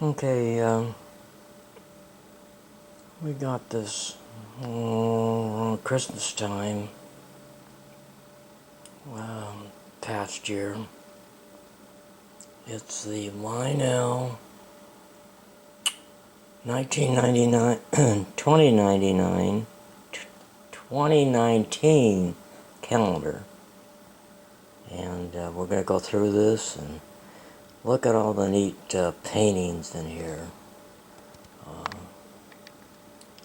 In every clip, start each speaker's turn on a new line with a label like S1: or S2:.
S1: Okay, we got this Christmas time past year. It's the Lionel 2019 calendar. And we're going to go through this and look at all the neat paintings in here.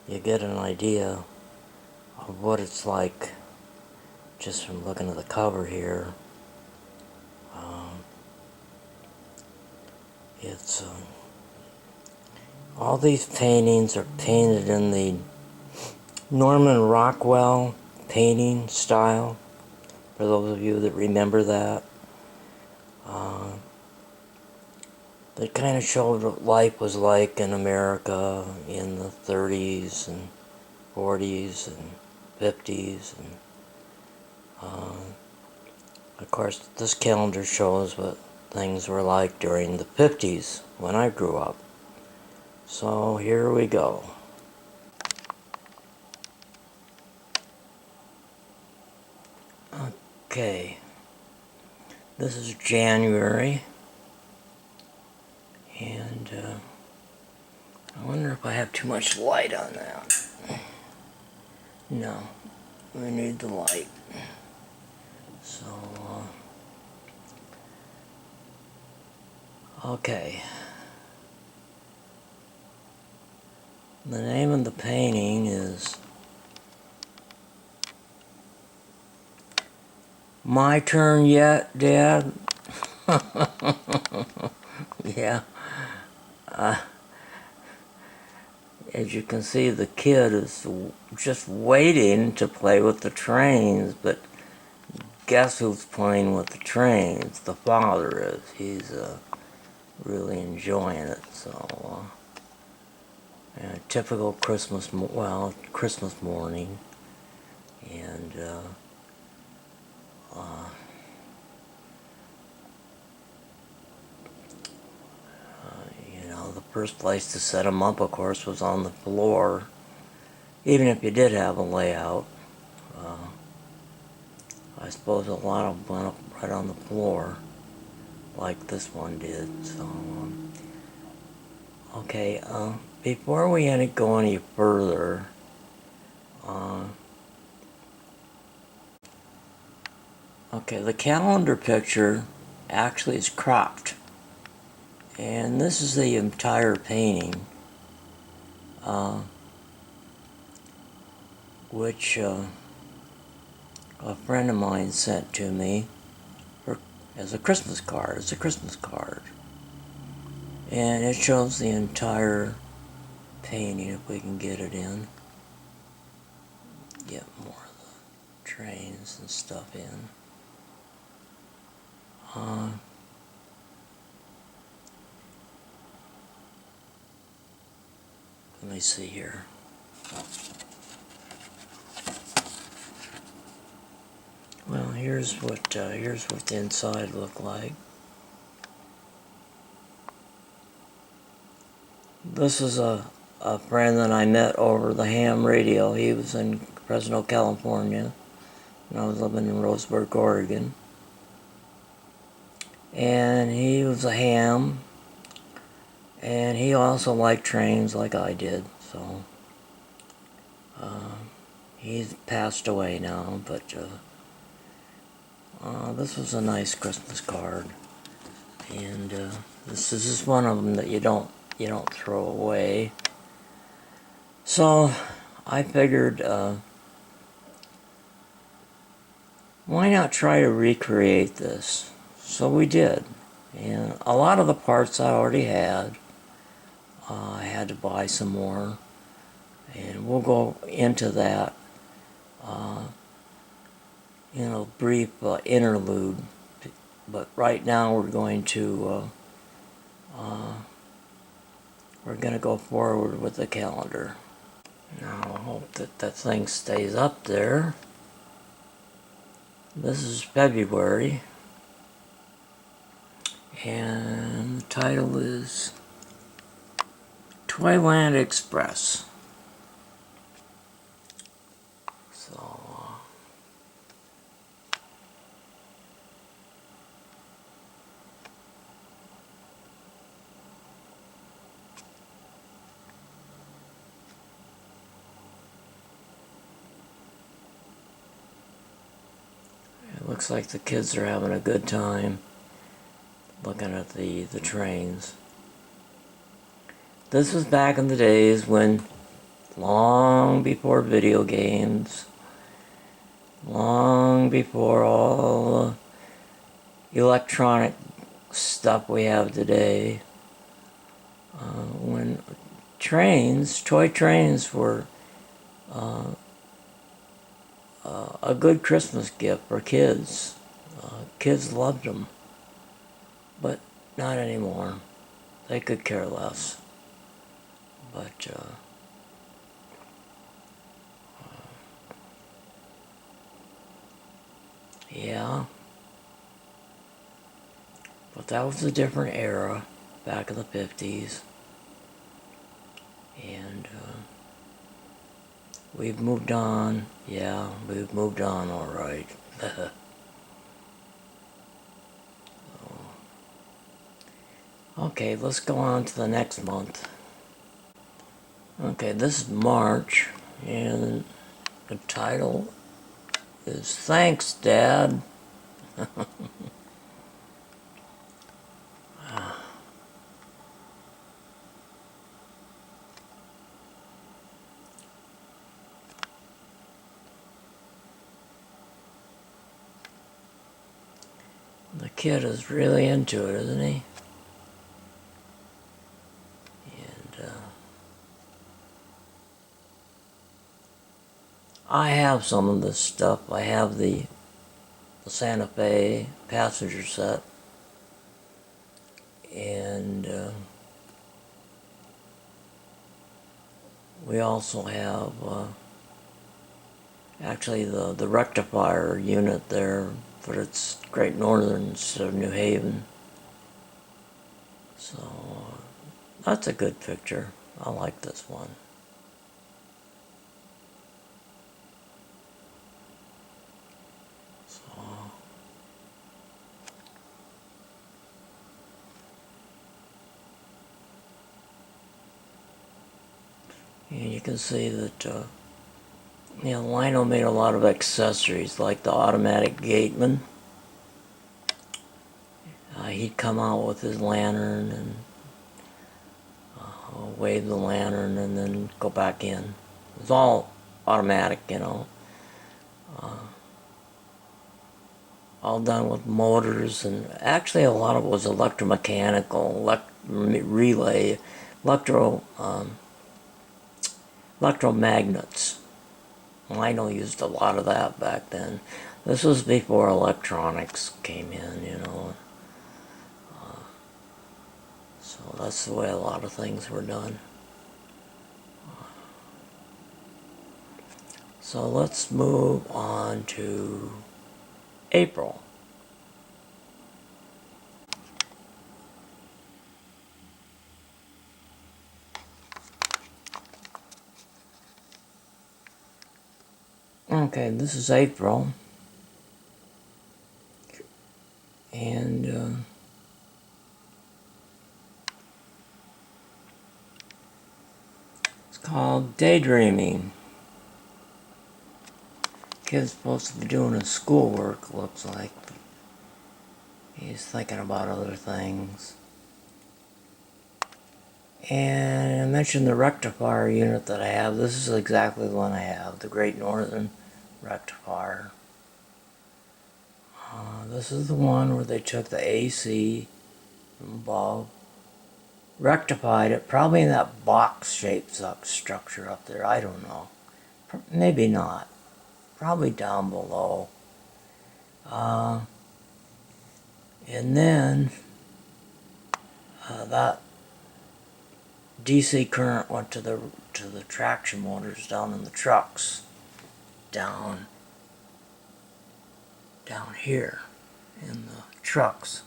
S1: You get an idea of what it's like just from looking at the cover here. It's all these paintings are painted in the Norman Rockwell painting style, for those of you that remember that. They kind of showed what life was like in America in the 30s and 40s and 50s. And of course, this calendar shows what things were like during the 50s when I grew up. So here we go. Okay, this is January, and I wonder if I have too much light on that. No, we need the light. So, okay. The name of the painting is My Turn Yet, Dad? Yeah. As you can see, the kid is just waiting to play with the trains, but guess who's playing with the trains? The father is. He's really enjoying it. So, typical Christmas morning, and you know, the first place to set them up, of course, was on the floor. Even if you did have a layout, I suppose a lot of them went up right on the floor, like this one did. So, okay, before we go any further, okay, the calendar picture actually is cropped, and this is the entire painting, which a friend of mine sent to me as a Christmas card. It's a Christmas card, and it shows the entire painting. If we can get it in, get more of the trains and stuff in. Let me see here. Well, here's what the inside looked like. This is a friend that I met over the ham radio. He was in Fresno, California, and I was living in Roseburg, Oregon. And he was a ham, and he also liked trains like I did. So he's passed away now, but this was a nice Christmas card, and this is just one of them that you don't throw away. So I figured, why not try to recreate this? So we did, and a lot of the parts I already had. I had to buy some more, and we'll go into that in a brief interlude. But right now we're going to go forward with the calendar. Now I hope that thing stays up there. This is February, and the title is Twilight Express. So, it looks like the kids are having a good time looking at the trains. This was back in the days when, long before video games, long before all the electronic stuff we have today, when toy trains were a good Christmas gift for kids. Kids loved them, but not anymore. They could care less. But yeah, but that was a different era back in the 50s, and we've moved on. Yeah, we've moved on all right. Okay, let's go on to the next month. Okay, this is March, and the title is Thanks, Dad. The kid is really into it, isn't he? And I have some of this stuff. I have the Santa Fe passenger set, and we also have actually the rectifier unit there, but it's Great Northern instead of New Haven. So that's a good picture. I like this one. So and you can see that Lionel made a lot of accessories, like the automatic gateman. He'd come out with his lantern and wave the lantern and then go back in. It was all automatic, all done with motors, and actually a lot of it was electromechanical, relay, electromagnets. Lionel used a lot of that back then. This was before electronics came in, so that's the way a lot of things were done. So let's move on to April. Okay, this is April, and it's called Daydreaming. Kid's supposed to be doing his schoolwork, looks like. He's thinking about other things. And I mentioned the rectifier unit that I have. This is exactly the one I have, the Great Northern rectifier. This is the one where they took the AC from above, rectified it, probably in that box-shaped structure up there. I don't know. Maybe not. Probably down below. And then that DC current went to the traction motors down in the trucks, down here in the trucks.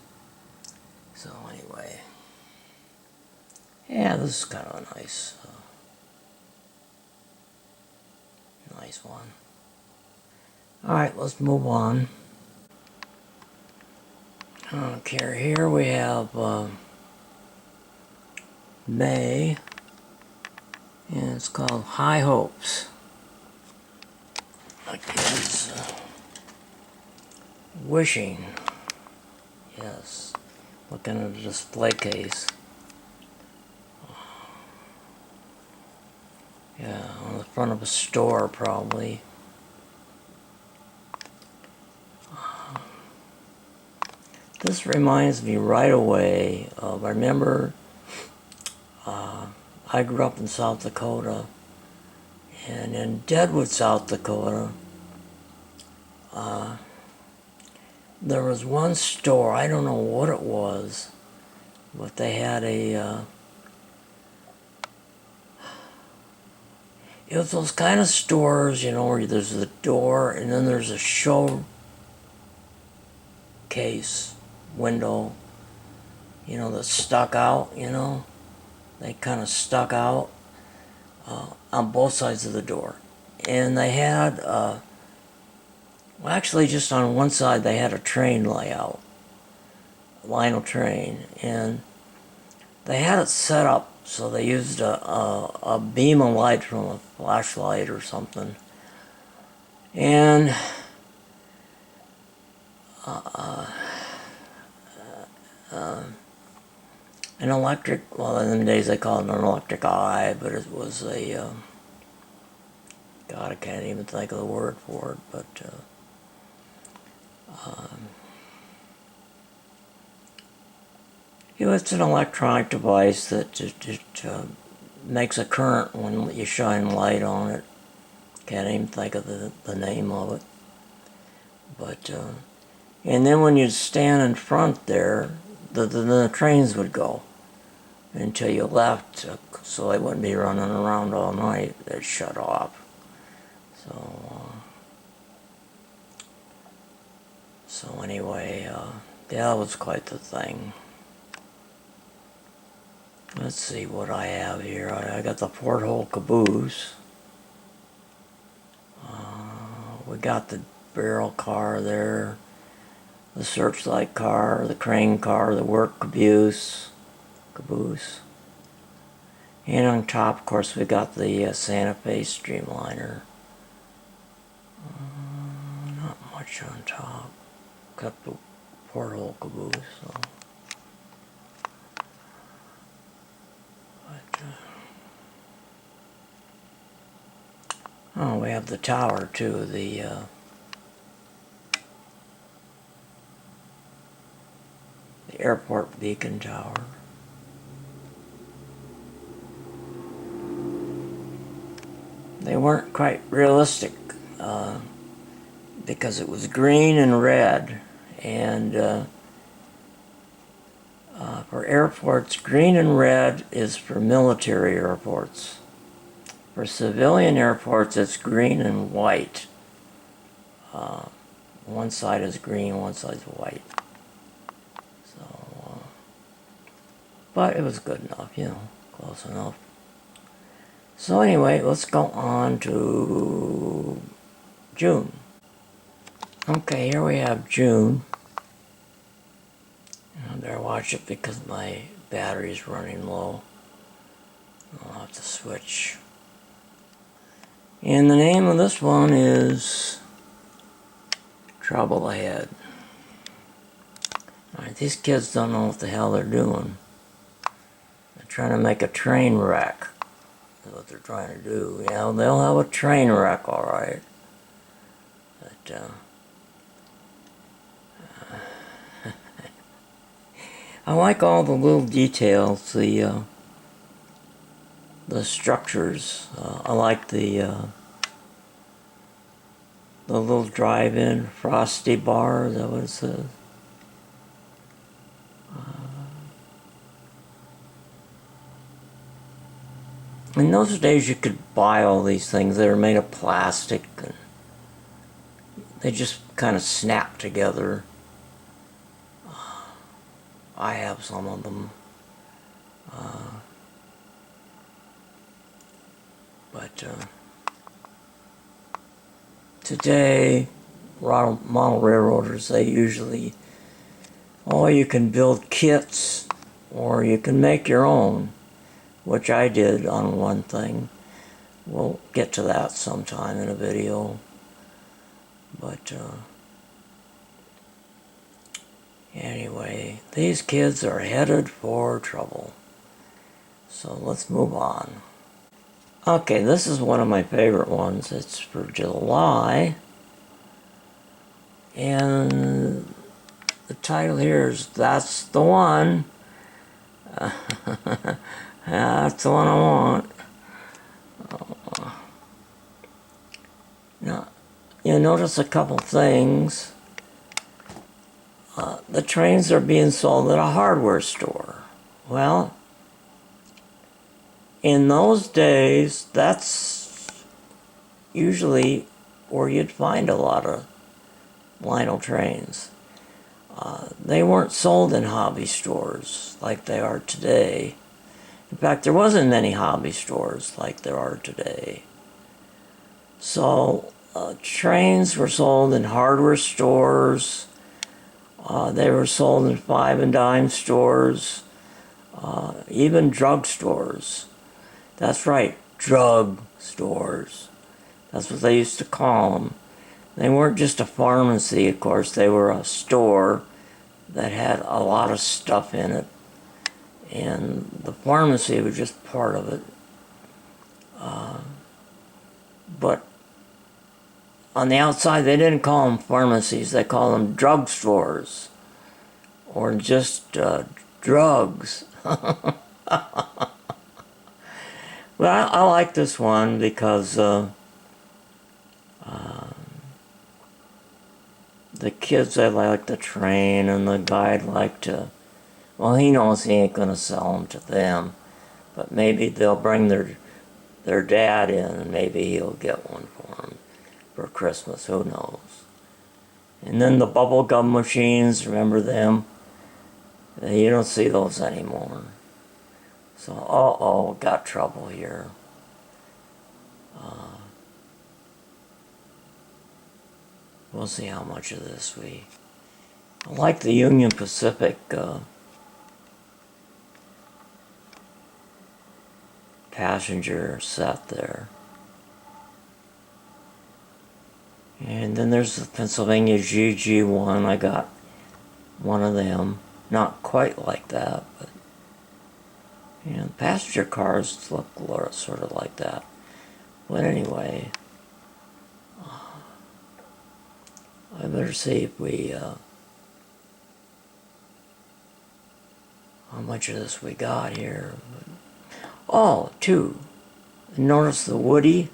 S1: So anyway, Yeah, this is kind of a nice one. Alright, let's move on. Okay, here we have May, and it's called High Hopes. Like kids wishing. Yes. Looking at a display case. Yeah, on the front of a store probably. This reminds me right away of, I remember I grew up in South Dakota, and in Deadwood, South Dakota, there was one store, I don't know what it was, but they had a, it was those kind of stores, you know, where there's a door and then there's a showcase window, you know, that stuck out, you know. They kind of stuck out on both sides of the door. And they had, well, actually just on one side they had a train layout, a Lionel train, and they had it set up so they used a beam of light from a flashlight or something. And an electric, well, in the days they called it an electric eye, but it was a, God, I can't even think of the word for it, but you know, it's an electronic device that makes a current when you shine light on it. Can't even think of the name of it. But, and then when you stand in front there, the trains would go until you left, so they wouldn't be running around all night. They'd shut off. So anyway, yeah, that was quite the thing. Let's see what I have here. I got the porthole caboose. We got the barrel car there, the searchlight car, the crane car, the work caboose. And on top, of course, we got the Santa Fe Streamliner. Not much on top. Got the porthole caboose. So. Oh, we have the tower too, the airport beacon tower. They weren't quite realistic because it was green and red, and for airports, green and red is for military airports. For civilian airports, it's green and white. One side is green, one side is white. So, but it was good enough, you know, close enough. So anyway, let's go on to June. Okay, here we have June. I better watch it because my battery's running low. I'll have to switch. And the name of this one is Trouble Ahead. Alright, these kids don't know what the hell they're doing. They're trying to make a train wreck. That's what they're trying to do. Yeah, they'll have a train wreck, alright. But, I like all the little details, the structures. I like the little drive-in frosty bar, is that what it says? In those days you could buy all these things. They were made of plastic and they just kind of snap together. I have some of them. But today, model railroaders, they usually, you can build kits or you can make your own, which I did on one thing. We'll get to that sometime in a video. But anyway, these kids are headed for trouble. So let's move on. Okay, this is one of my favorite ones. It's for July. And the title here is That's the One. That's the one I want. Now, you notice a couple things. The trains are being sold at a hardware store. Well, in those days, that's usually where you'd find a lot of Lionel trains. They weren't sold in hobby stores like they are today. In fact, there wasn't many hobby stores like there are today. So, trains were sold in hardware stores. They were sold in 5 and dime stores, even drug stores. That's right, drug stores. That's what they used to call them. They weren't just a pharmacy, of course. They were a store that had a lot of stuff in it. And the pharmacy was just part of it. But on the outside, they didn't call them pharmacies. They called them drug stores. Or just drugs. Well, I like this one because the kids, they like the train, and the guy'd like to, well, he knows he ain't going to sell them to them, but maybe they'll bring their dad in, and maybe he'll get one for them for Christmas, who knows. And then the bubble gum machines, remember them? You don't see those anymore. So, got trouble here. We'll see how much of this I like the Union Pacific passenger set there. And then there's the Pennsylvania GG1. I got one of them. Not quite like that, but passenger cars look sort of like that. But anyway, I better see if we, how much of this we got here. Two. Notice the Woody?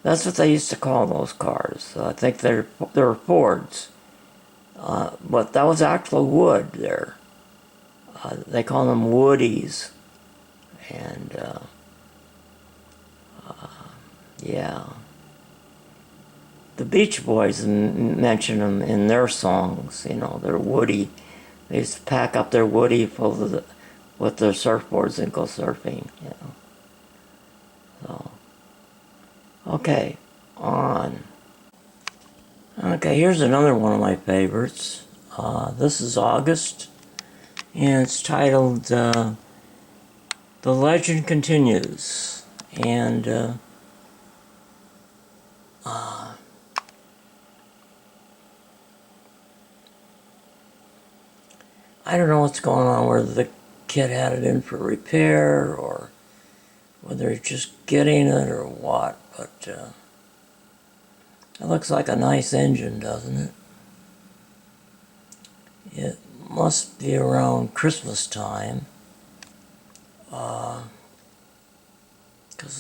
S1: That's what they used to call those cars. I think they were Fords. But that was actual wood there. They call them Woodies. And, yeah. The Beach Boys mention them in their songs, their Woody. They used to pack up their Woody with their surfboards and go surfing, So, okay, on. Okay, here's another one of my favorites. This is August, and it's titled The Legend Continues. And I don't know what's going on, whether the kid had it in for repair or whether he's just getting it or what, but it looks like a nice engine, doesn't it? It must be around Christmas time, because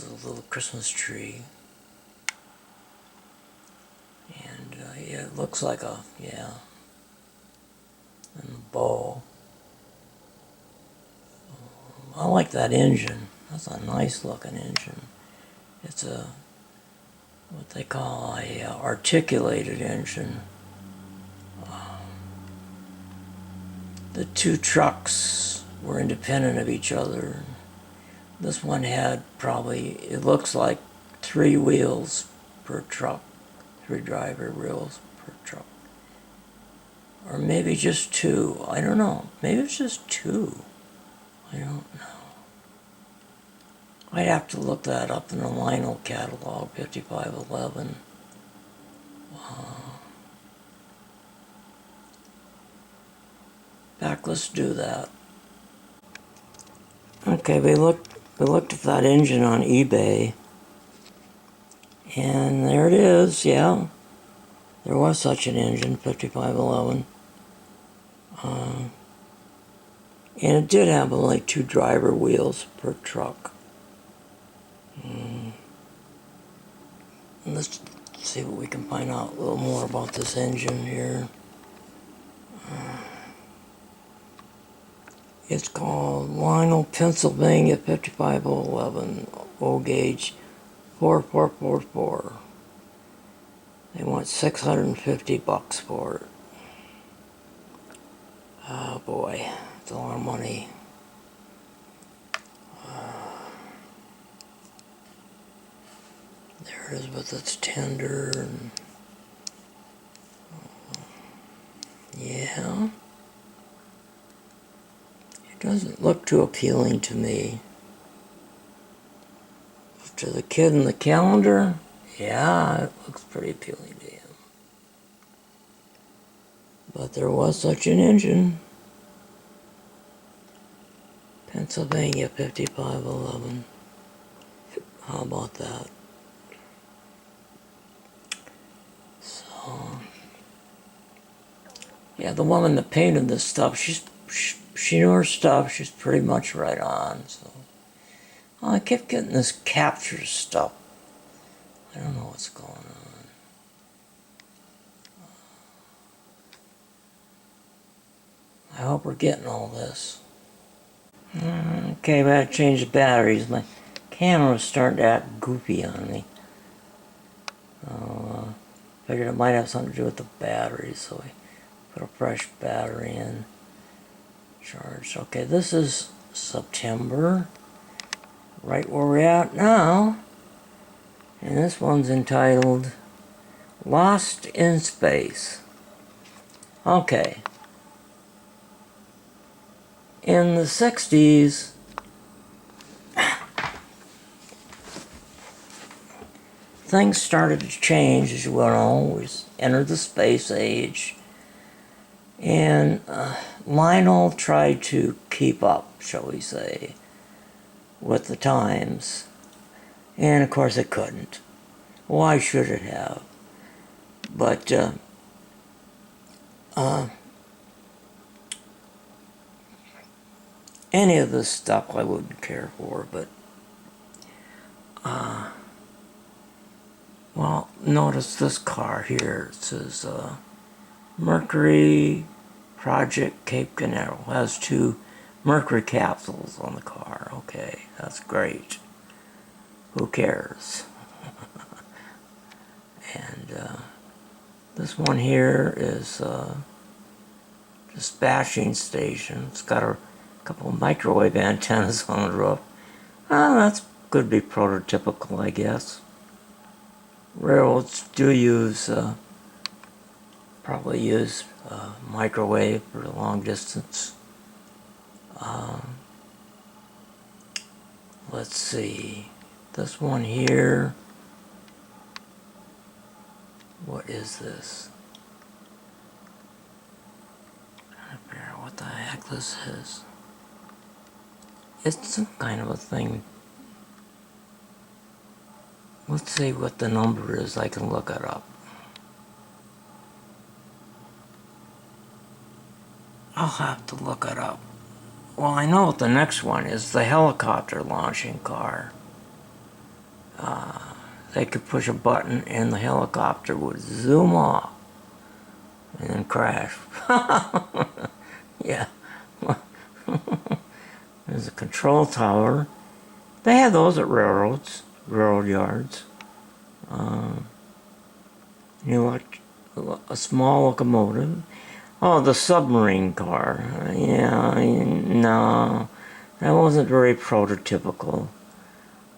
S1: of the little Christmas tree. And yeah, it looks like and the bow. I like that engine. That's a nice looking engine. It's what they call a articulated engine. The two trucks were independent of each other. This one had probably, it looks like 3 wheels per truck, 3 driver wheels per truck. Or maybe just 2, I don't know. Maybe it's just 2. I don't know. I'd have to look that up in the Lionel catalog, 5511. In fact, let's do that. Okay, we looked at that engine on eBay, and there it is. Yeah, there was such an engine, 5511, and it did have only 2 driver wheels per truck. Let's see what we can find out a little more about this engine here. It's called Lionel, Pennsylvania 5511, O gauge 4444. They want $650 for it. Oh boy, it's a lot of money. There it is with its tender and yeah. It doesn't look too appealing to me. To the kid in the calendar, yeah, it looks pretty appealing to him. But there was such an engine. Pennsylvania 5511. How about that? So, yeah, the woman that painted this stuff, she knew her stuff. She's pretty much right on. So, I kept getting this capture stuff. I don't know what's going on. I hope we're getting all this. Okay, we had to change the batteries. My camera's starting to act goofy on me. Figured it might have something to do with the batteries, so we put a fresh battery in. Charged. Okay, this is September. Right where we're at now. And this one's entitled Lost in Space. Okay. In the 60s, things started to change, as you well know. We entered the space age. And Lionel tried to keep up, shall we say, with the times. And of course it couldn't. Why should it have? But any of this stuff I wouldn't care for, but well, notice this car here. It says Mercury Project Cape Canaveral. It has 2 Mercury capsules on the car. Okay, that's great. Who cares? And this one here is dispatching station. It's got a couple of microwave antennas on the roof. That's could be prototypical, I guess. Railroads do use, probably use microwave for long distance. Let's see. This one here. What is this? I'm trying to figure out what the heck this is. It's some kind of a thing. Let's see what the number is. I can look it up. I'll have to look it up. Well, I know what the next one is. The helicopter launching car. They could push a button and the helicopter would zoom off and then crash. Yeah. There's a control tower. They have those at railroads, railroad yards. You know, a small locomotive. Oh, the submarine car. Yeah, no. That wasn't very prototypical.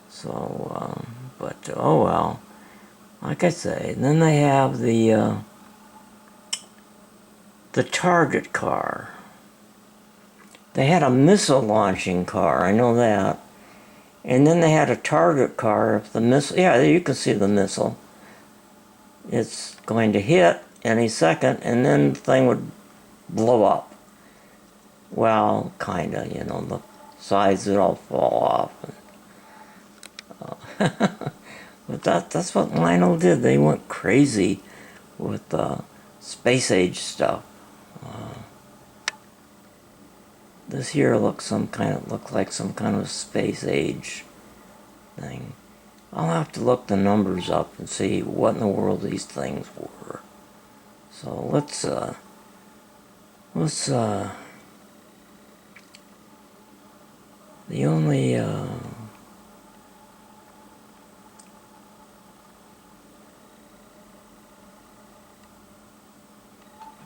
S1: So, but oh well. Like I say, then they have the target car. They had a missile launching car, I know that. And then they had a target car. If the missile, yeah, you can see the missile. It's going to hit any second, and then the thing would blow up. Well, kinda, you know, the sides would all fall off. But that's what Lionel did. They went crazy with space age stuff. This here looks like some kind of space age thing. I'll have to look the numbers up and see what in the world these things were. So let's the only I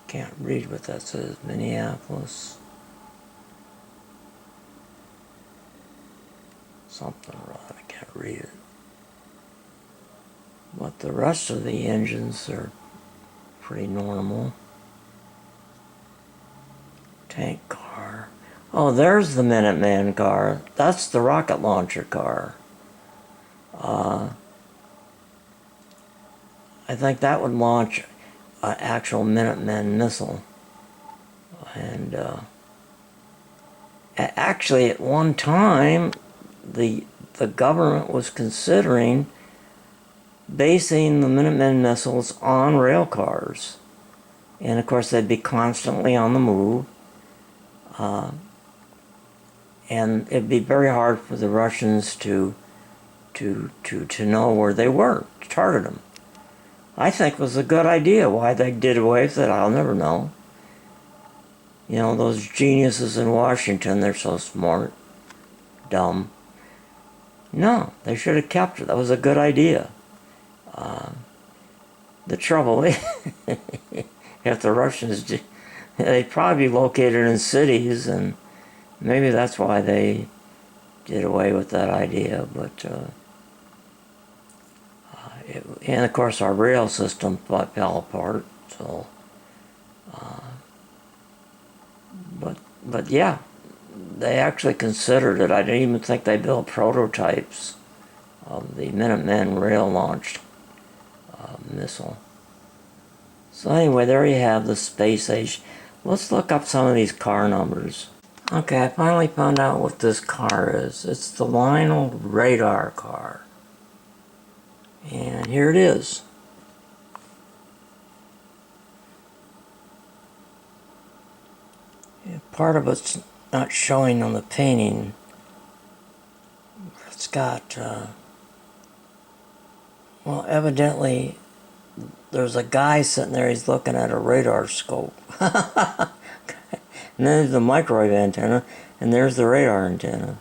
S1: can't read what that says. Minneapolis. Something wrong. I can't read it. But the rest of the engines are pretty normal. Tank car. Oh, there's the Minuteman car. That's the rocket launcher car. I think that would launch an actual Minuteman Missile. And actually, at one time, the government was considering basing the Minutemen missiles on rail cars. And of course, they'd be constantly on the move. And it'd be very hard for the Russians to know where they were, to target them. I think it was a good idea. Why they did away with it, I'll never know. You know, those geniuses in Washington, they're so smart. Dumb. No, they should have kept it. That was a good idea. The trouble is, if the Russians, they'd probably be located in cities, and maybe that's why they did away with that idea. But and of course our rail system fell apart. So, but yeah, they actually considered it. I didn't even think they built prototypes of the Minuteman rail-launched missile. So anyway, there you have the space age. Let's look up some of these car numbers. Okay, I finally found out what this car is. It's the Lionel Radar Car. And here it is. Yeah, part of it's not showing on the painting. It's got, well, evidently there's a guy sitting there, he's looking at a radar scope. And then there's the microwave antenna, and there's the radar antenna.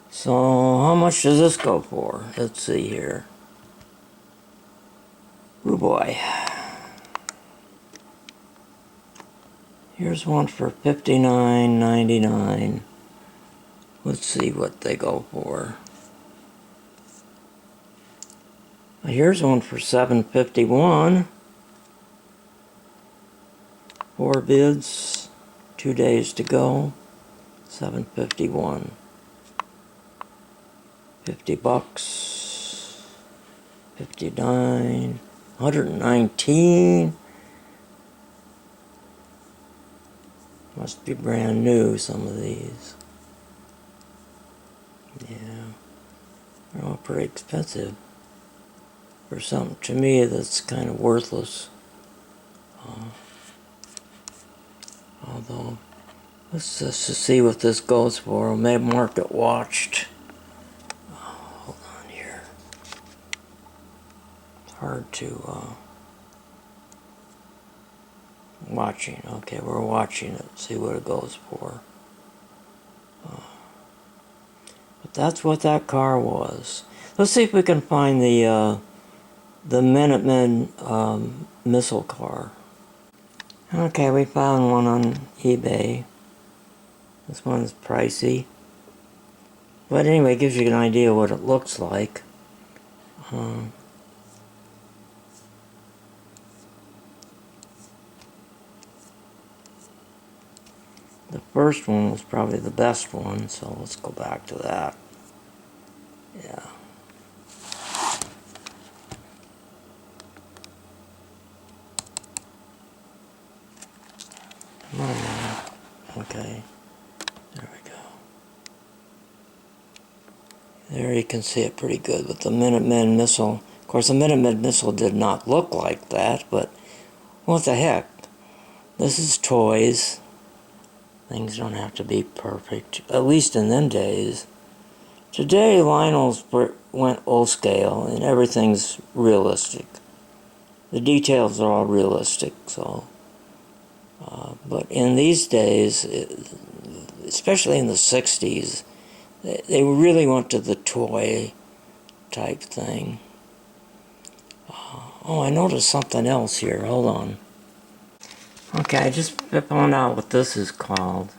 S1: So how much does this go for? Let's see here. Oh boy. Here's one for $59.99. Let's see what they go for. Here's one for $7.51. 4 bids, 2 days to go. $7.51. $50. 59. 119. Must be brand new, some of these. Yeah. They're all pretty expensive for something to me that's kind of worthless. Although, let's just see what this goes for. May market watched. Hold on here. It's hard to, watching. Okay, we're watching it. See what it goes for. But that's what that car was. Let's see if we can find the Minutemen Missile Car. Okay, we found one on eBay. This one's pricey. But anyway, it gives you an idea what it looks like. The first one was probably the best one, so let's go back to that. Yeah. Come on now. Okay. There we go. There you can see it pretty good with the Minutemen Missile. Of course, the Minutemen Missile did not look like that, but what the heck? This is toys. Things don't have to be perfect, at least in them days. Today, Lionel's went old scale, and everything's realistic. The details are all realistic, so. But in these days, especially in the 60s, they really went to the toy type thing. Oh, I noticed something else here. Hold on. Okay, I just found out what this is called.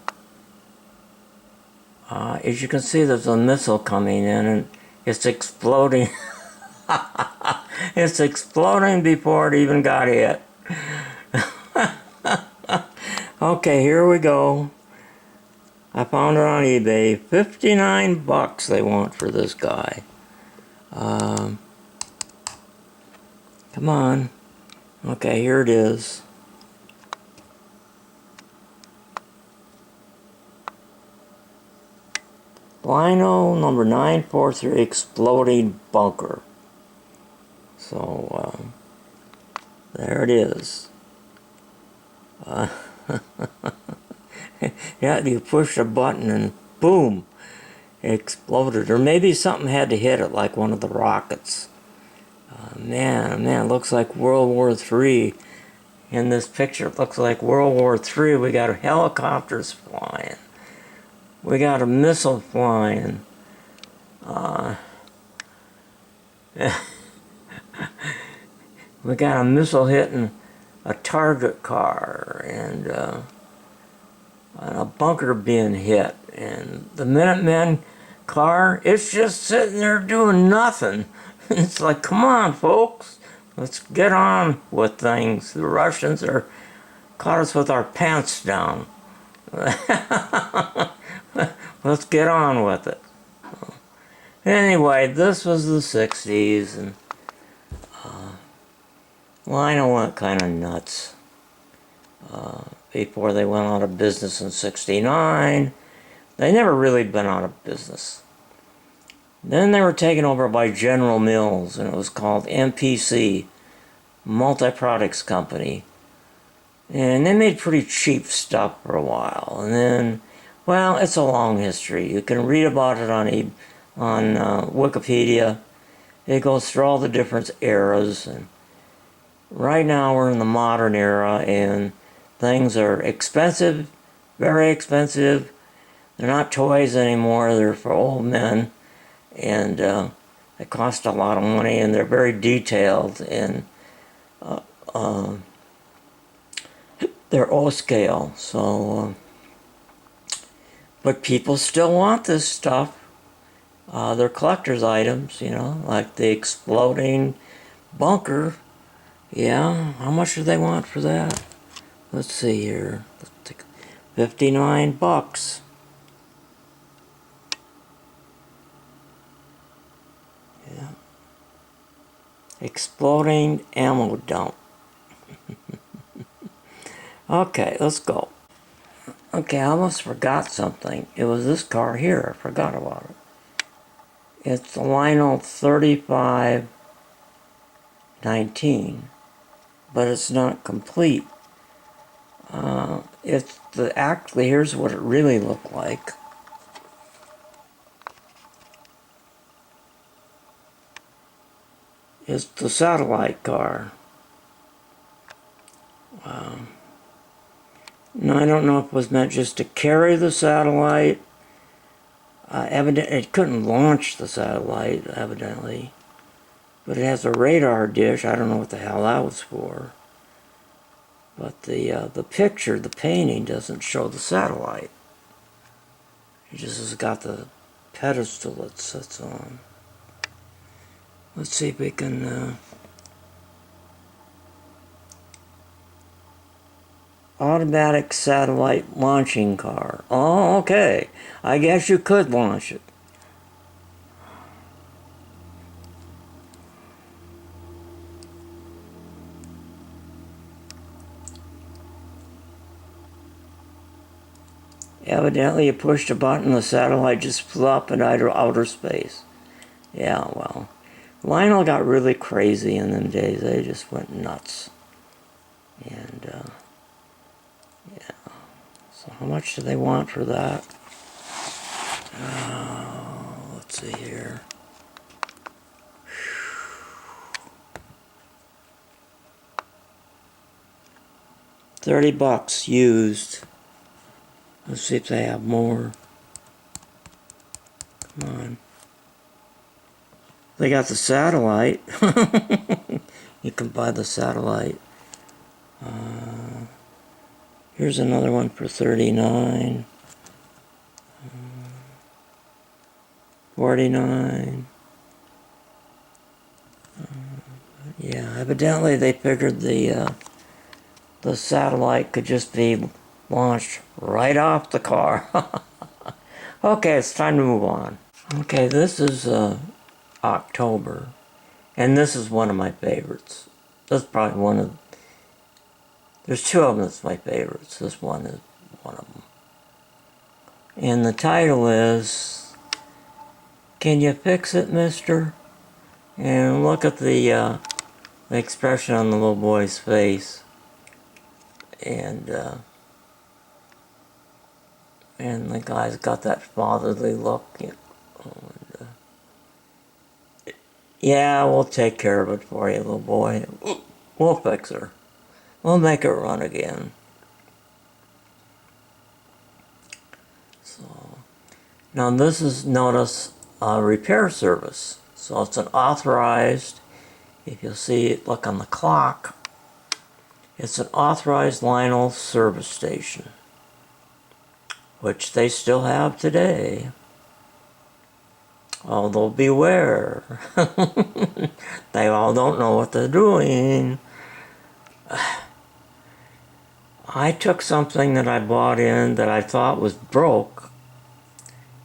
S1: As you can see, there's a missile coming in, and it's exploding. It's exploding before it even got hit. Okay, here we go. I found it on eBay. 59 bucks they want for this guy. Come on. Okay, here it is. Lionel number 943 exploding bunker. So, there it is. Yeah, you push a button and boom, it exploded. Or maybe something had to hit it, like one of the rockets. Man, it looks like World War III. In this picture, it looks like World War III. We got helicopters flying. We got a missile flying. We got a missile hitting a target car, and a bunker being hit. And the Minutemen car, it's just sitting there doing nothing. It's like, come on, folks. Let's get on with things. The Russians are caught us with our pants down. Let's get on with it. Anyway, this was the 60s, and Lionel went kind of nuts. Before they went out of business in 69. They never really been out of business. Then they were taken over by General Mills, and it was called MPC, Multi-Products Company. And they made pretty cheap stuff for a while. And then, well, it's a long history. You can read about it on Wikipedia. It goes through all the different eras. And right now we're in the modern era, and things are expensive, very expensive. They're not toys anymore. They're for old men. And they cost a lot of money, and they're very detailed, and they're old scale. So, but people still want this stuff. They're collector's items, you know, like the exploding bunker. Yeah, how much do they want for that? Let's see here. 59 bucks. Yeah. Exploding ammo dump. Okay, let's go. Okay, I almost forgot something. It was this car here. I forgot about it. It's the Lionel 3519, but it's not complete. Actually, here's what it really looked like. It's the satellite car. Wow. Now, I don't know if it was meant just to carry the satellite. It couldn't launch the satellite, evidently. But it has a radar dish. I don't know what the hell that was for. But the picture, the painting, doesn't show the satellite. It just has got the pedestal it sits on. Let's see if we can... automatic satellite launching car. Oh, okay. I guess you could launch it. Evidently, you pushed a button, the satellite just flew up in outer space. Yeah, well, Lionel got really crazy in them days. They just went nuts. And, yeah. So how much do they want for that? Let's see here. $30 used. Let's see if they have more. Come on. They got the satellite. You can buy the satellite. Here's another one for $39. 49. Yeah, evidently they figured the satellite could just be launched right off the car. Okay, it's time to move on. Okay, this is October, and this is one of my favorites. This is probably one of... There's two of them that's my favorites. This one is one of them. And the title is, "Can You Fix It, Mister?" And look at the expression on the little boy's face. And the guy's got that fatherly look. You know, and, yeah, we'll take care of it for you, little boy. We'll fix her. We'll make her run again. So, now this is, notice, a repair service. So it's an authorized, if you'll see it, look on the clock, it's an authorized Lionel service station, which they still have today. Although beware, they all don't know what they're doing. I took something that I bought in that I thought was broke,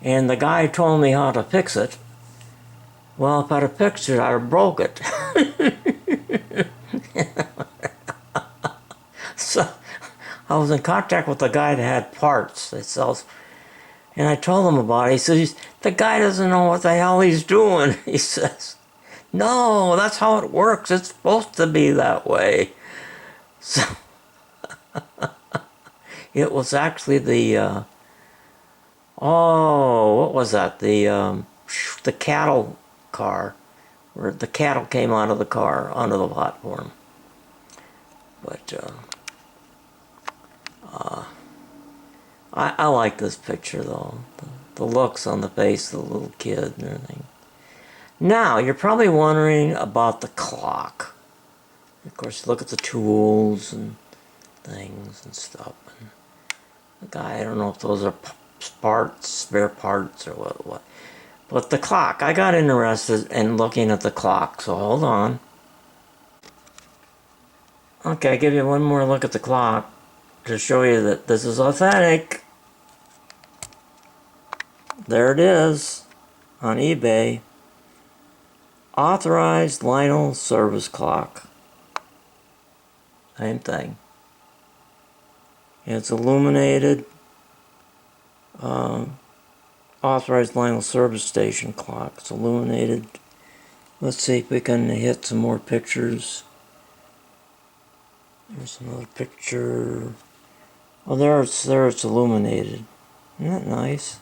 S1: and the guy told me how to fix it. Well, if I'd have fixed it, I'd have broke it. So I was in contact with the guy that had parts that sells, and I told him about it. He says, "The guy doesn't know what the hell he's doing." He says, "No, that's how it works. It's supposed to be that way." So it was actually the what was that? The cattle car, where the cattle came out of the car onto the platform. But I like this picture though. The looks on the face of the little kid and everything. Now you're probably wondering about the clock. Of course, look at the tools and things and stuff. And the guy, I don't know if those are parts, spare parts, or what. But the clock, I got interested in looking at the clock, so hold on. Okay, I'll give you one more look at the clock to show you that this is authentic. There it is on eBay. Authorized Lionel service clock. Same thing. It's illuminated. Authorized Lionel service station clock. It's illuminated. Let's see if we can hit some more pictures. There's another picture. Oh, there it's illuminated. Isn't that nice?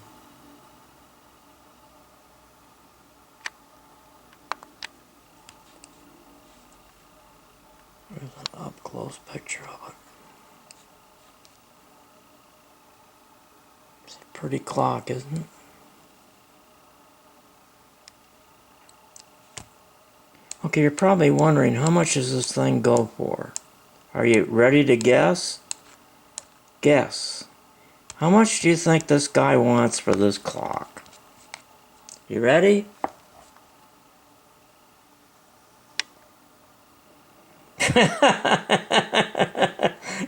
S1: There's an up-close picture of it. It's a pretty clock, isn't it? Okay, you're probably wondering, how much does this thing go for? Are you ready to guess? Guess. How much do you think this guy wants for this clock? You ready?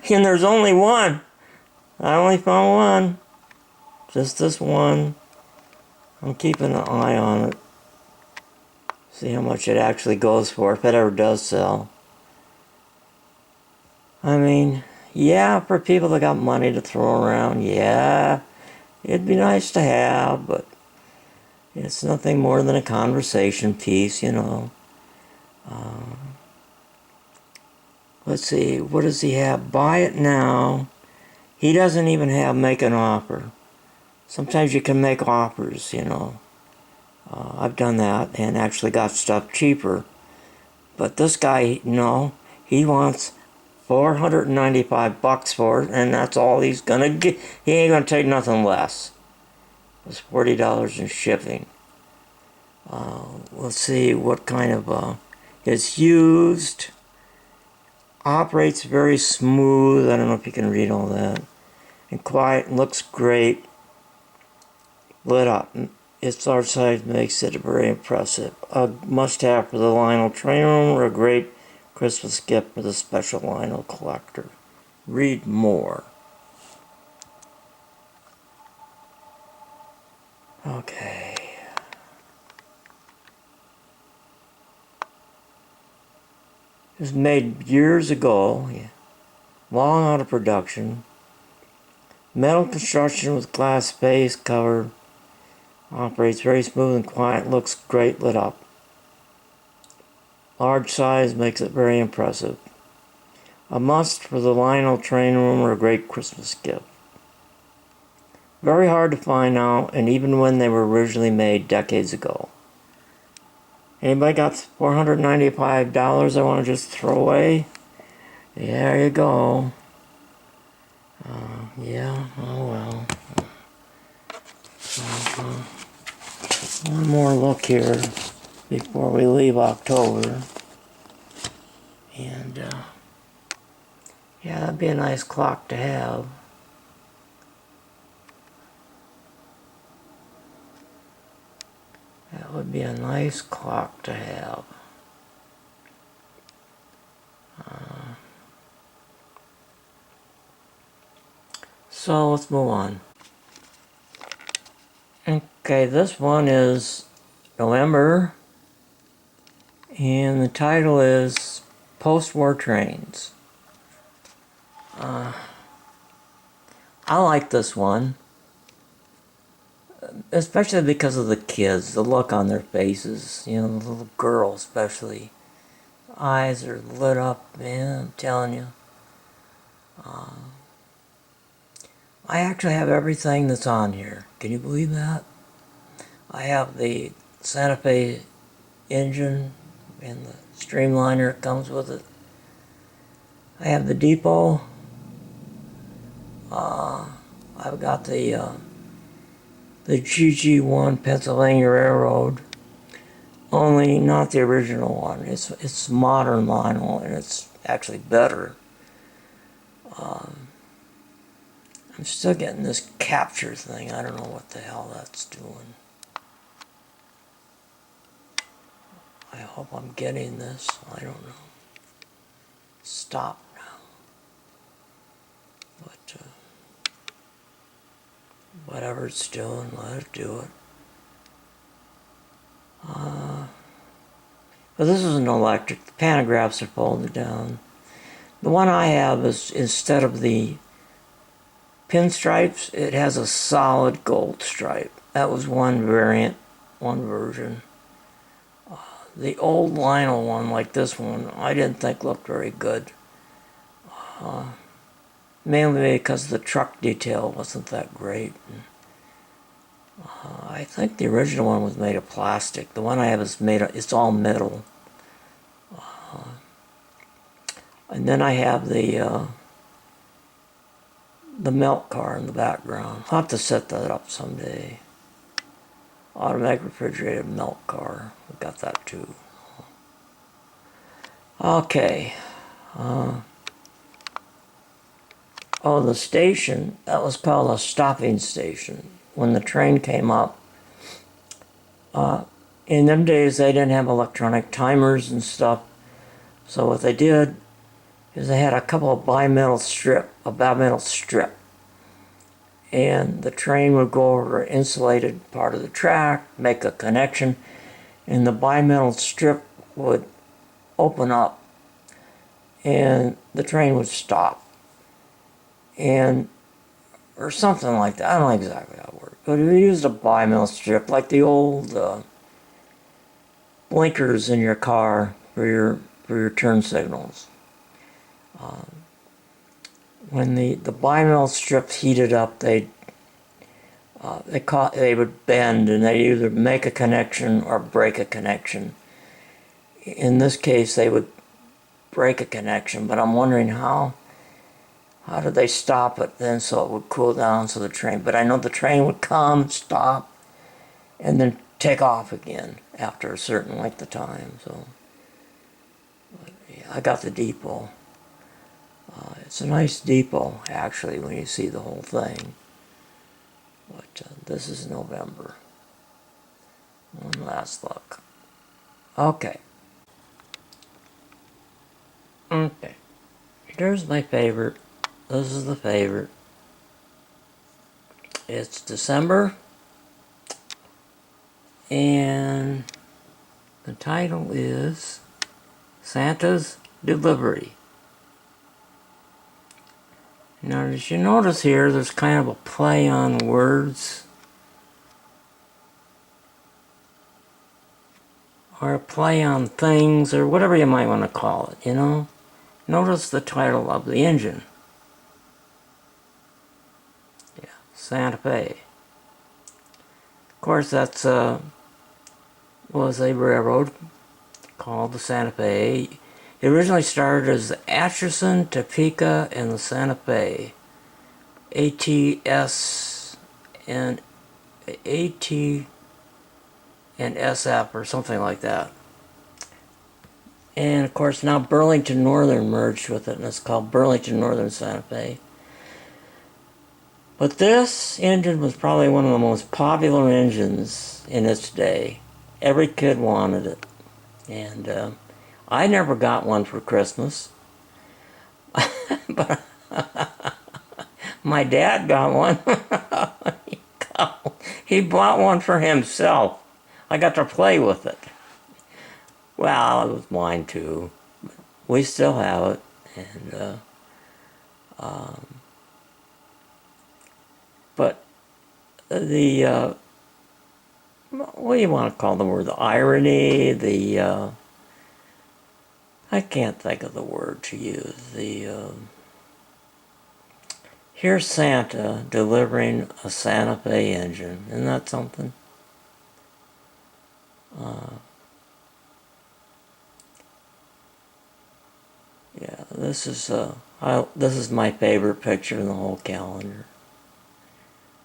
S1: And there's only one. I only found one. Just this one. I'm keeping an eye on it. See how much it actually goes for, if it ever does sell. I mean, yeah, for people that got money to throw around, yeah, it'd be nice to have, but it's nothing more than a conversation piece, you know. Let's see, what does he have? Buy it now. He doesn't even have make an offer. Sometimes you can make offers, you know. I've done that and actually got stuff cheaper. But this guy, no, he wants $495 for it, and that's all he's gonna get. He ain't gonna take nothing less. It's $40 in shipping. Let's see what kind of, it's used. Operates very smooth. I don't know if you can read all that. And quiet, looks great. Lit up. Its large size makes it very impressive. A must-have for the Lionel train room, or a great Christmas gift for the special Lionel collector. Read more. Okay. It was made years ago, long out of production. Metal construction with glass base cover. Operates very smooth and quiet, looks great lit up. Large size makes it very impressive. A must for the Lionel train room, or a great Christmas gift. Very hard to find now, and even when they were originally made decades ago. Anybody got $495 I want to just throw away? Yeah, there you go. Yeah, oh well. One more look here before we leave October. And, yeah, that'd be a nice clock to have. That would be a nice clock to have. So let's move on. Okay, this one is November, and the title is Post-War Trains. I like this one, especially because of the kids, the look on their faces, you know, the little girl especially. Eyes are lit up, man, I'm telling you. I actually have everything that's on here. Can you believe that? I have the Santa Fe engine and the streamliner that comes with it. I have the depot. I've got the GG1 Pennsylvania Railroad. Only not the original one. It's modern Lionel, and it's actually better. I'm still getting this capture thing. I don't know what the hell that's doing. I hope I'm getting this. I don't know. Stop now. But whatever it's doing, let it do it. But this is an electric. The pantographs are folded down. The one I have is, instead of the pinstripes, it has a solid gold stripe. That was one variant, one version. The old Lionel one, like this one, I didn't think looked very good. Mainly because the truck detail wasn't that great. I think the original one was made of plastic. The one I have is made of, it's all metal. And then I have the milk car in the background. I'll have to set that up someday. Automatic refrigerated milk car. We've got that too. Okay. Oh, the station, that was called a stopping station. When the train came up, In them days, they didn't have electronic timers and stuff. So what they did is they had a couple of bimetal strip. And the train would go over an insulated part of the track, make a connection, and the bimetal strip would open up and the train would stop. And or something like that. I don't know exactly how it worked. But we used a bimetal strip like the old blinkers in your car for your turn signals. When the bimetal strips heated up, they would bend, and they either make a connection or break a connection. In this case, they would break a connection, but I'm wondering how did they stop it then so it would cool down so the train, but I know the train would come, stop, and then take off again after a certain length of time. So yeah, I got the depot. It's a nice depot, actually, when you see the whole thing. But this is November. One last look. Okay. Here's my favorite. This is the favorite. It's December. And the title is Santa's Delivery. Now, as you notice here, there's kind of a play on words. Or a play on things, or whatever you might want to call it, you know? Notice the title of the engine. Yeah, Santa Fe. Of course, that's was a railroad called the Santa Fe. It originally started as the Atchison, Topeka, and the Santa Fe. ATS and AT and SF or something like that. And of course now Burlington Northern merged with it, and it's called Burlington Northern Santa Fe. But this engine was probably one of the most popular engines in its day. Every kid wanted it. And I never got one for Christmas. But my dad got one. He bought one for himself. I got to play with it. Well, it was mine too. We still have it. And but the what do you want to call the word? The irony, the I can't think of the word to use. The here's Santa delivering a Santa Fe engine. Isn't that something? Yeah, this is my favorite picture in the whole calendar.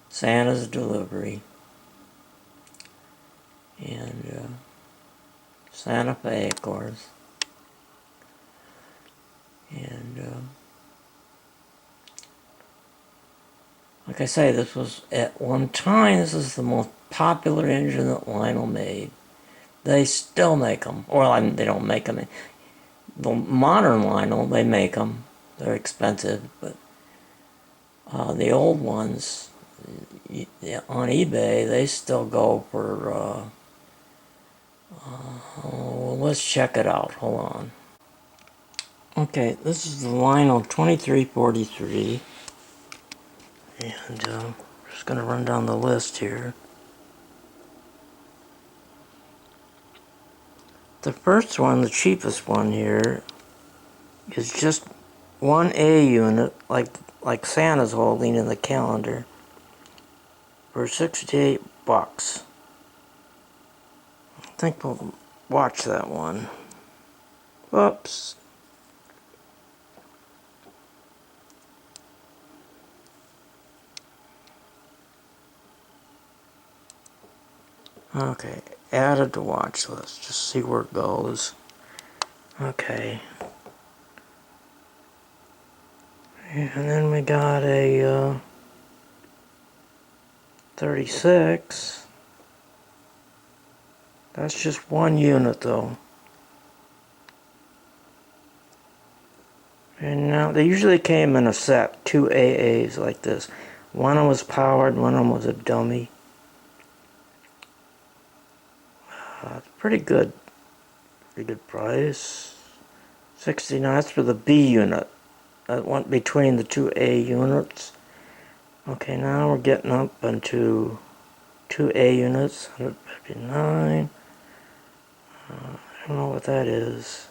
S1: Santa's delivery. And Santa Fe, of course. And like I say, this was at one time, this is the most popular engine that Lionel made. They still make them. Well, they don't make them. The modern Lionel, they make them. They're expensive, but the old ones on eBay, they still go for. Let's check it out. Hold on. Okay, this is the Lionel 2343, and just going to run down the list here. The first one, the cheapest one here, is just one A unit, like Santa's holding in the calendar, for $68. I think we'll watch that one. Whoops. Okay, added to watch list. Just see where it goes. Okay. And then we got a 36. That's just one unit though. And now, they usually came in a set, 2 AAs like this. One of them was powered, one of them was a dummy. Pretty good price. 69, that's for the B unit. That went between the 2 A units. Okay, now we're getting up into 2 A units, 159. I don't know what that is.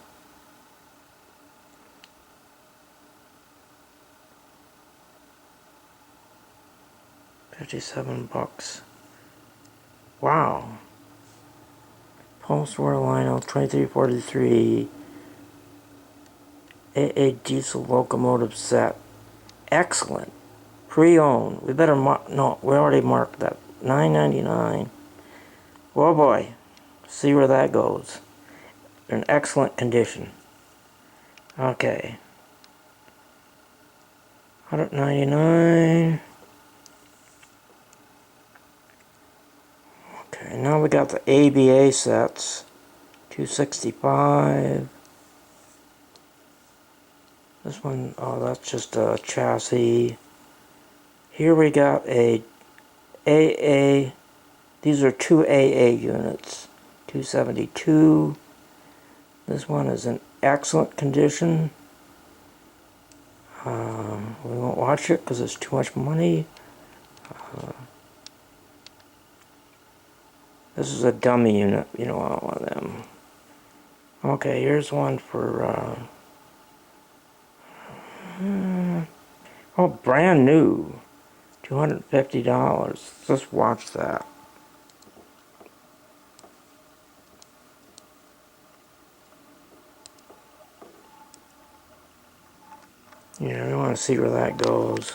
S1: $57. Wow. Post-war Lionel 2343 AA diesel locomotive set. Excellent. Pre-owned. We better mark. No, we already marked that. $9.99. Oh boy. See where that goes. They're in excellent condition. Okay. $199. Okay, now we got the ABA sets. $265. This one, oh, that's just a chassis. Here we got a AA. These are 2 AA units. $272. This one is in excellent condition. We won't watch it because it's too much money. This is a dummy unit. You don't want one of them. Okay, here's one for... oh, brand new. $250. Let's watch that. Yeah, we want to see where that goes.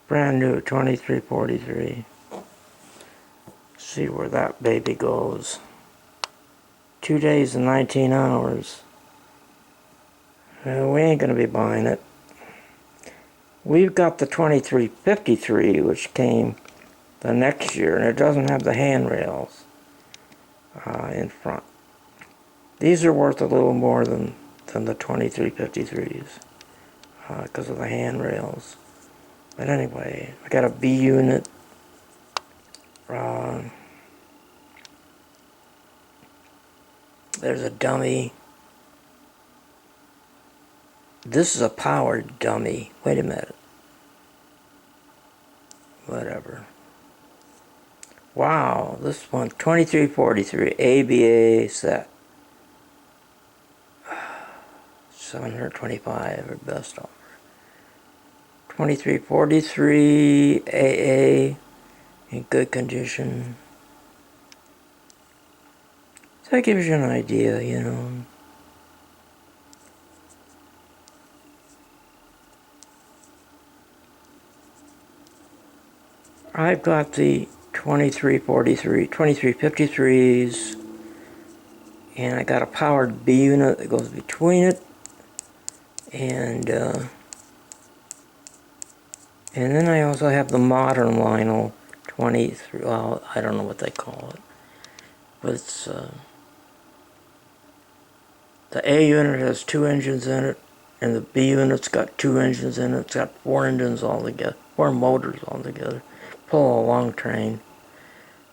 S1: Brand new, 2343. See where that baby goes. 2 days and 19 hours. We ain't gonna be buying it. We've got the 2353, which came the next year, and it doesn't have the handrails in front. These are worth a little more than the 2353s because of the handrails. But anyway, I got a B unit. There's a dummy. This is a powered dummy. Wait a minute. Whatever. Wow, this one, 2343 ABA set. 725 or best offer. 2343 AA in good condition. So that gives you an idea, you know. I've got the 2353s, and I got a powered B unit that goes between it, and then I also have the modern Lionel 23, well, I don't know what they call it, but it's, the A unit has 2 engines in it, and the B unit's got 2 engines in it. It's got 4 engines all together, 4 motors all together. Pull a long train.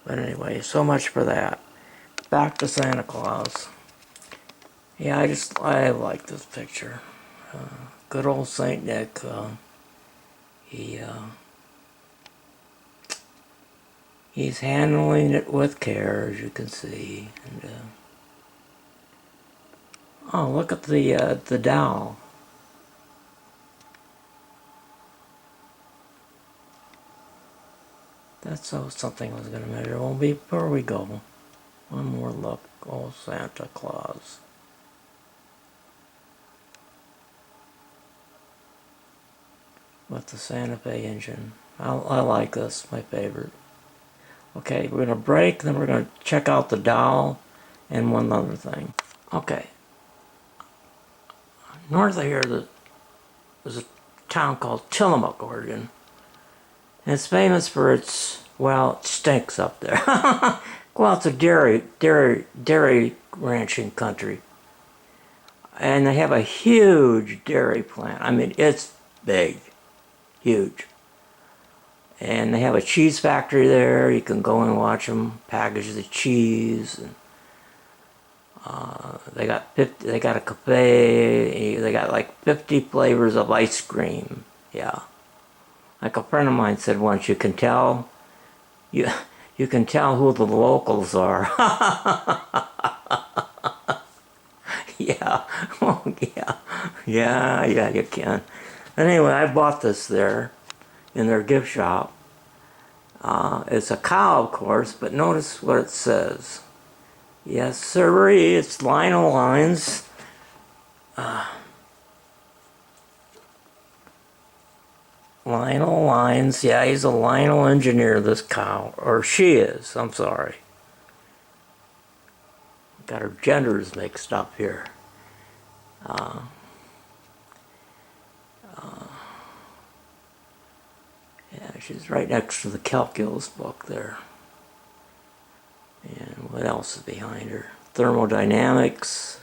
S1: But anyway, so much for that. Back to Santa Claus. Yeah, I like this picture. Good old Saint Nick. He's handling it with care, as you can see. And oh, look at the dowel. That's something I was going to measure. Well, before we go, one more look. Oh, Santa Claus. With the Santa Fe engine. I like this, my favorite. Okay, we're going to break, then we're going to check out the dowel and one other thing. Okay. North of here, there's a town called Tillamook, Oregon. And it's famous for its, well, it stinks up there. Well, it's a dairy ranching country. And they have a huge dairy plant. I mean, it's big, huge. And they have a cheese factory there. You can go and watch them package the cheese. And, they got a cafe. They got like 50 flavors of ice cream. Yeah. Like a friend of mine said once, you can tell who the locals are. Yeah. Oh, yeah. Yeah, you can. Anyway, I bought this there in their gift shop. It's a cow, of course, but notice what it says. Yes, sirree, it's Lionel Lines. Lionel Lines, yeah, he's a Lionel engineer, this cow. Or she is, I'm sorry. Got her genders mixed up here. Yeah, she's right next to the calculus book there. And what else is behind her? Thermodynamics,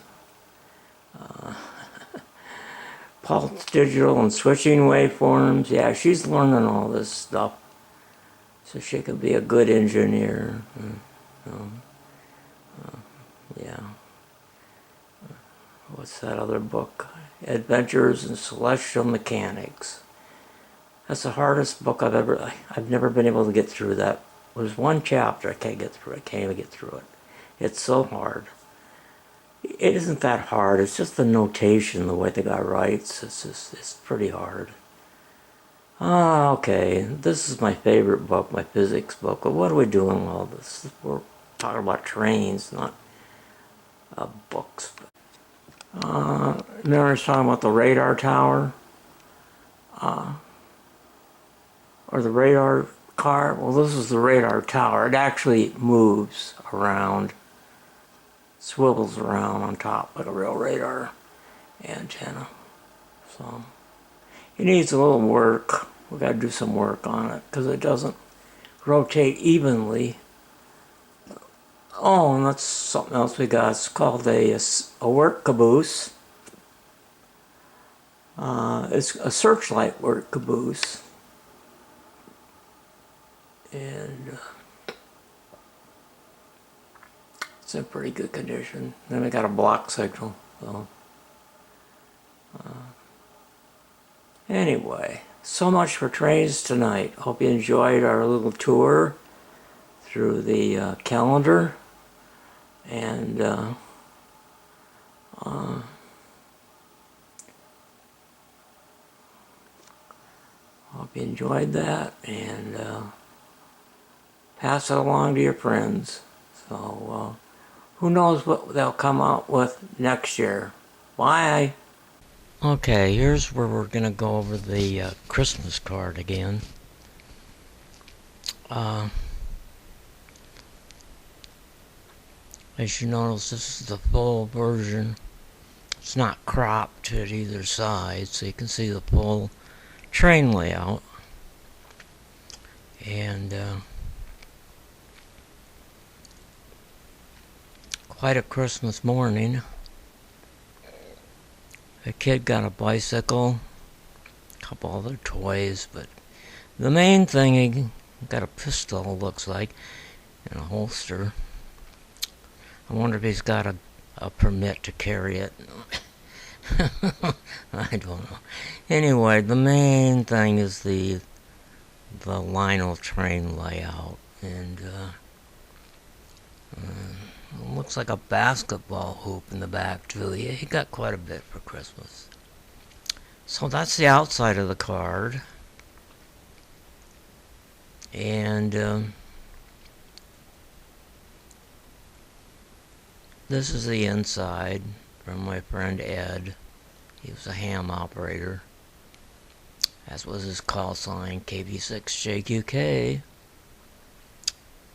S1: pulse digital and switching waveforms. Yeah, she's learning all this stuff so she could be a good engineer. Yeah. What's that other book? Adventures in Celestial Mechanics. That's the hardest book I've never been able to get through that. There's one chapter I can't get through. I can't even get through it. It's so hard. It isn't that hard. It's just the notation, the way the guy writes. It's pretty hard. Okay. This is my favorite book, my physics book. But what are we doing with all this? We're talking about trains, not books. Remember I was talking about the radar tower? Or the radar car? Well, this is the radar tower. It actually moves around, swivels around on top like a real radar antenna. So it needs a little work. We got to do some work on it because it doesn't rotate evenly. Oh, and that's something else we got. It's called a work caboose. It's a searchlight work caboose. And it's in pretty good condition. Then we got a block signal. So anyway, so much for trains tonight. Hope you enjoyed our little tour through the calendar. And hope you enjoyed that. And pass it along to your friends. So, who knows what they'll come out with next year. Bye! Okay, here's where we're going to go over the Christmas card again. As you notice, this is the full version. It's not cropped at either side, so you can see the full train layout. And quite a Christmas morning. A kid got a bicycle, a couple other toys, but the main thing, he got a pistol, looks like, in a holster. I wonder if he's got a permit to carry it. I don't know. Anyway, the main thing is the Lionel train layout, and looks like a basketball hoop in the back too. Yeah, he got quite a bit for Christmas. So that's the outside of the card, and this is the inside from my friend Ed. He was a ham operator. As was his call sign, KB6JQK.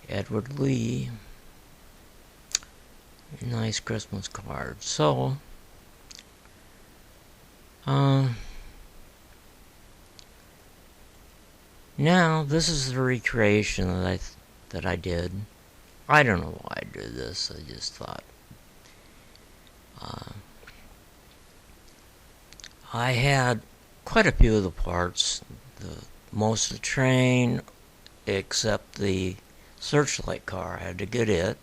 S1: Edward Lee. Nice Christmas card. So, Now, this is the recreation that I did. I don't know why I did this. I just thought. I had quite a few of the parts. Most of the train, except the searchlight car. I had to get it.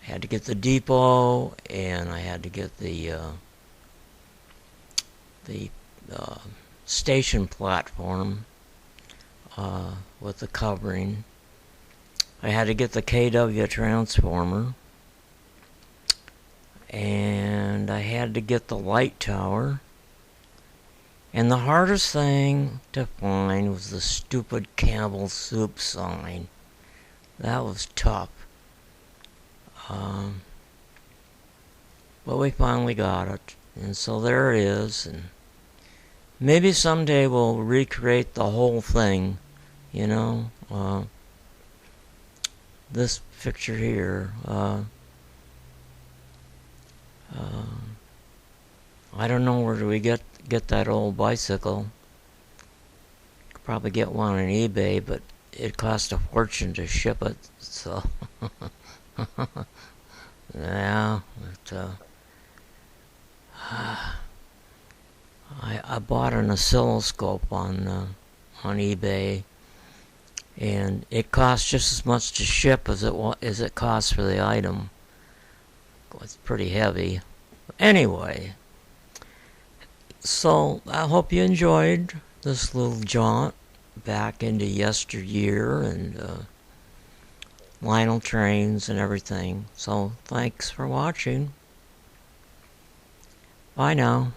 S1: I had to get the depot, and I had to get the station platform with the covering. I had to get the KW transformer, and I had to get the light tower. And the hardest thing to find was the stupid Campbell soup sign. That was tough. But we finally got it. And so there it is. And maybe someday we'll recreate the whole thing. You know? This picture here. I don't know where do we get that old bicycle. Could probably get one on eBay, but it cost a fortune to ship it. So yeah, I bought an oscilloscope on eBay, and it cost just as much to ship as it costs for the item. It's pretty heavy. Anyway, so I hope you enjoyed this little jaunt back into yesteryear and Lionel trains and everything. So thanks for watching. Bye now.